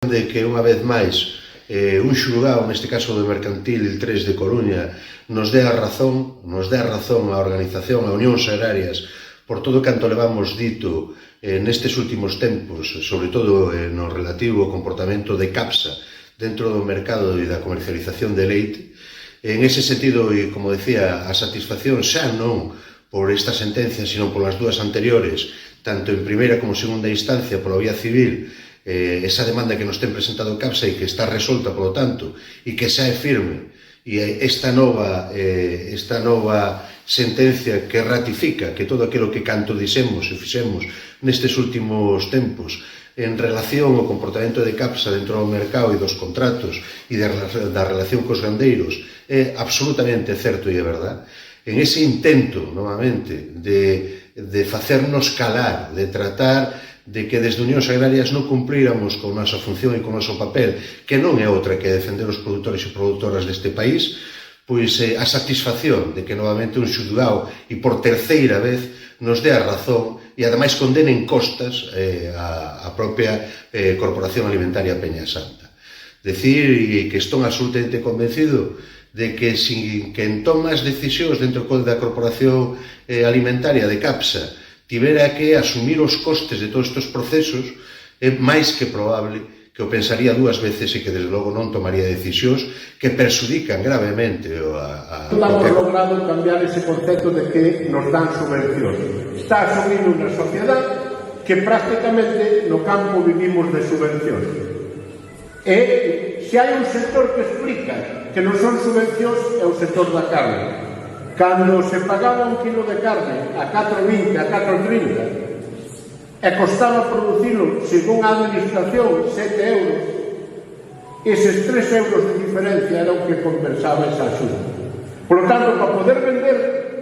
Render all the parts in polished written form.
de que unha vez máis un xulgado, neste caso do Mercantil 3 de Coruña, nos dé a razón á organización, a Unións Agrarias, por todo canto levamos dito nestes últimos tempos, sobre todo no relativo ao comportamento de CAPSA dentro do mercado e da comercialización de leite. En ese sentido, e como decía, a satisfacción xa non por esta sentencia, sino polas dúas anteriores, tanto en primeira como segunda instancia pola vía civil, esa demanda que nos ten presentado CAPSA e que está resolta, polo tanto, e que xa é firme, e esta nova sentencia que ratifica que todo aquilo que canto dixemos e fixemos nestes últimos tempos en relación ao comportamento de CAPSA dentro do mercado e dos contratos e da relación cos gandeiros é absolutamente certo e é verdad. En ese intento, novamente, de facernos calar, de tratar de que desde Unións Agrarias non cumpríramos con a nosa función e con o noso papel, que non é outra que defender os produtores e produtoras deste país, pois a satisfacción de que novamente un xulgado e por terceira vez nos dé a razón e ademais condenen costas a propia Corporación Alimentaria Peña Santa. Decir que estou absolutamente convencido de que sin que en tomas decisións dentro da Corporación Alimentaria de CAPSA tivera que asumir os costes de todos estes procesos, é máis que probable que o pensaría dúas veces e que desde logo non tomaría decisións que perxudican gravemente a... Estamos logrando cambiar ese concepto de que nos dan subvencións. Está asumindo unha sociedade que prácticamente no campo vivimos de subvencións. E se hai un sector que explica que non son subvencións é o sector da carne. Cando se pagaba un kilo de carne a 4,20, a 4,30 e costaba producirlo, según a administración, 7 euros, eses 3 euros de diferencia era o que compensaba esa axuda. Por lo tanto, para poder vender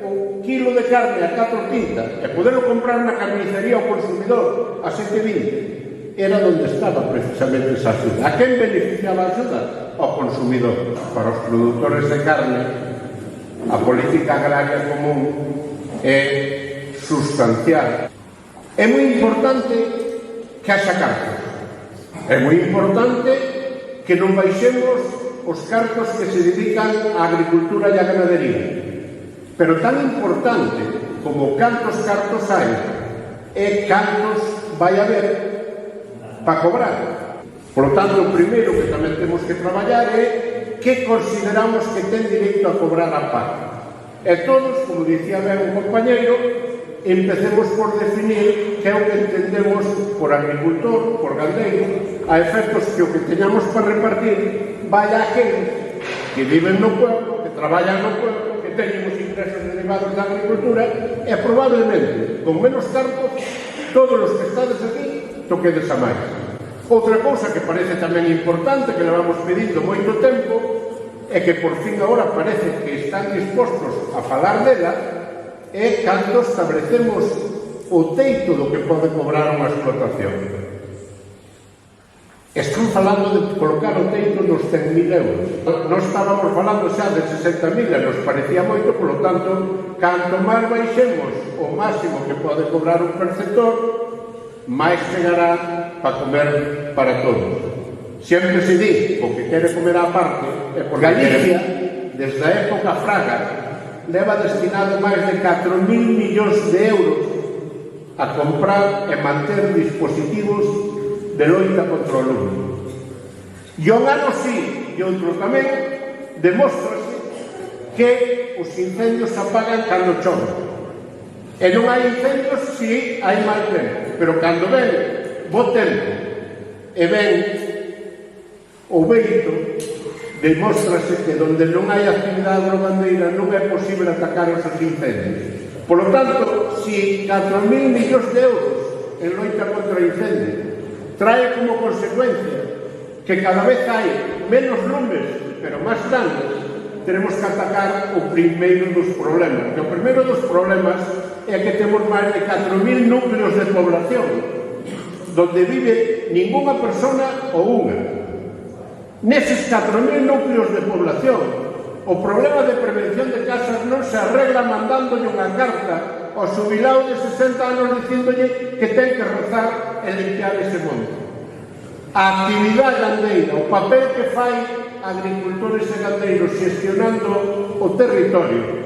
un kilo de carne a 4,30 e poderlo comprar na carnicería ao consumidor a 7,20, era onde estaba precisamente esa axuda. A quen beneficiaba a axuda? Ao consumidor. Para os produtores de carne, a política agraria común é sustancial. É moi importante que haxa cartos. É moi importante que non baixemos os cartos que se dedican á agricultura e á ganadería. Pero tan importante como cantos cartos hai é cantos vai haber para cobrar. Por lo tanto, o primeiro que tamén temos que traballar é que consideramos que ten dereito a cobrar a PAC. E todos, como dicía ben un compañeiro, empecemos por definir que é o que entendemos por agricultor, por gandeiro, a efectos que o que teñamos para repartir vaya a aqueles que viven no pueblo, que traballan no pueblo, que teñen os ingresos derivados da agricultura e probablemente, con menos cartos, todos os que estades aquí toquedes a máis. Outra cousa que parece tamén importante, que levamos pedindo moito tempo, é que por fin agora parece que están dispostos a falar dela, é cando establecemos o teito do que pode cobrar unha explotación. Estou falando de colocar o teito nos 100.000 euros. Non estábamos falando xa de 60.000, nos parecía moito, polo tanto, canto máis baixemos o máximo que pode cobrar un perceptor, máis chegará para comer para todos. Sempre se di, o que quere comer á parte, é porque Galicia, desde a época Fraga, leva destinado máis de 4.000 millóns de euros a comprar e manter dispositivos de loita contra o lume. E un ano sí, e outro tamén, demóstrase que os incendios se apagan cando chove. E non hai incendios si hai mal tempo, pero cando ven bo tempo e ven o vento, demóstrase que donde non hai actividade agrogandeira non é posible atacar os incendios. Por lo tanto, si 4.000 millóns de euros en loita contra o incendio trae como consecuencia que cada vez hai menos lumes, pero máis grandes, tenemos que atacar o primeiro dos problemas. O primeiro dos problemas é que temos máis de 4.000 núcleos de población donde vive ninguna persona ou unha. Neses 4.000 núcleos de población, o problema de prevención de casas non se arregla mandándolle unha carta ao xubilado de 60 anos dicíndolle que ten que rozar e limpiar ese monte. A actividade gandeira, o papel que fai agricultores e gandeiros xestionando o territorio,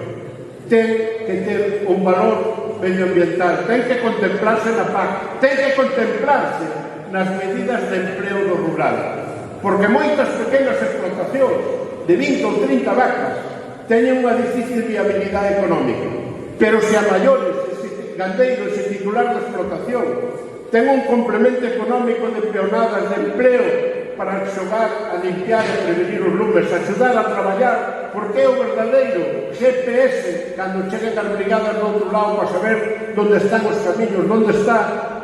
ten que ter un valor medioambiental, ten que contemplarse na PAC, ten que contemplarse nas medidas de empleo do rural, porque moitas pequenas explotacións de 20 ou 30 vacas teñen unha difícil viabilidade económica, pero se a maiores, gandeiros e titular de explotación ten un complemento económico de peonadas de empleo para xogar a limpiar e prevenir os lumes, axudar a traballar, porque é o verdadeiro GPS cando cheguen as brigadas do outro lado para saber onde están os camiños, onde está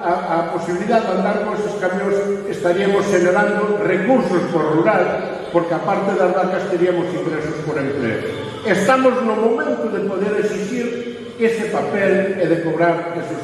a posibilidade de andar con esos camións, estaríamos generando recursos por rural, porque aparte das vacas teríamos ingresos por empleo. Estamos no momento de poder exigir ese papel e de cobrar esos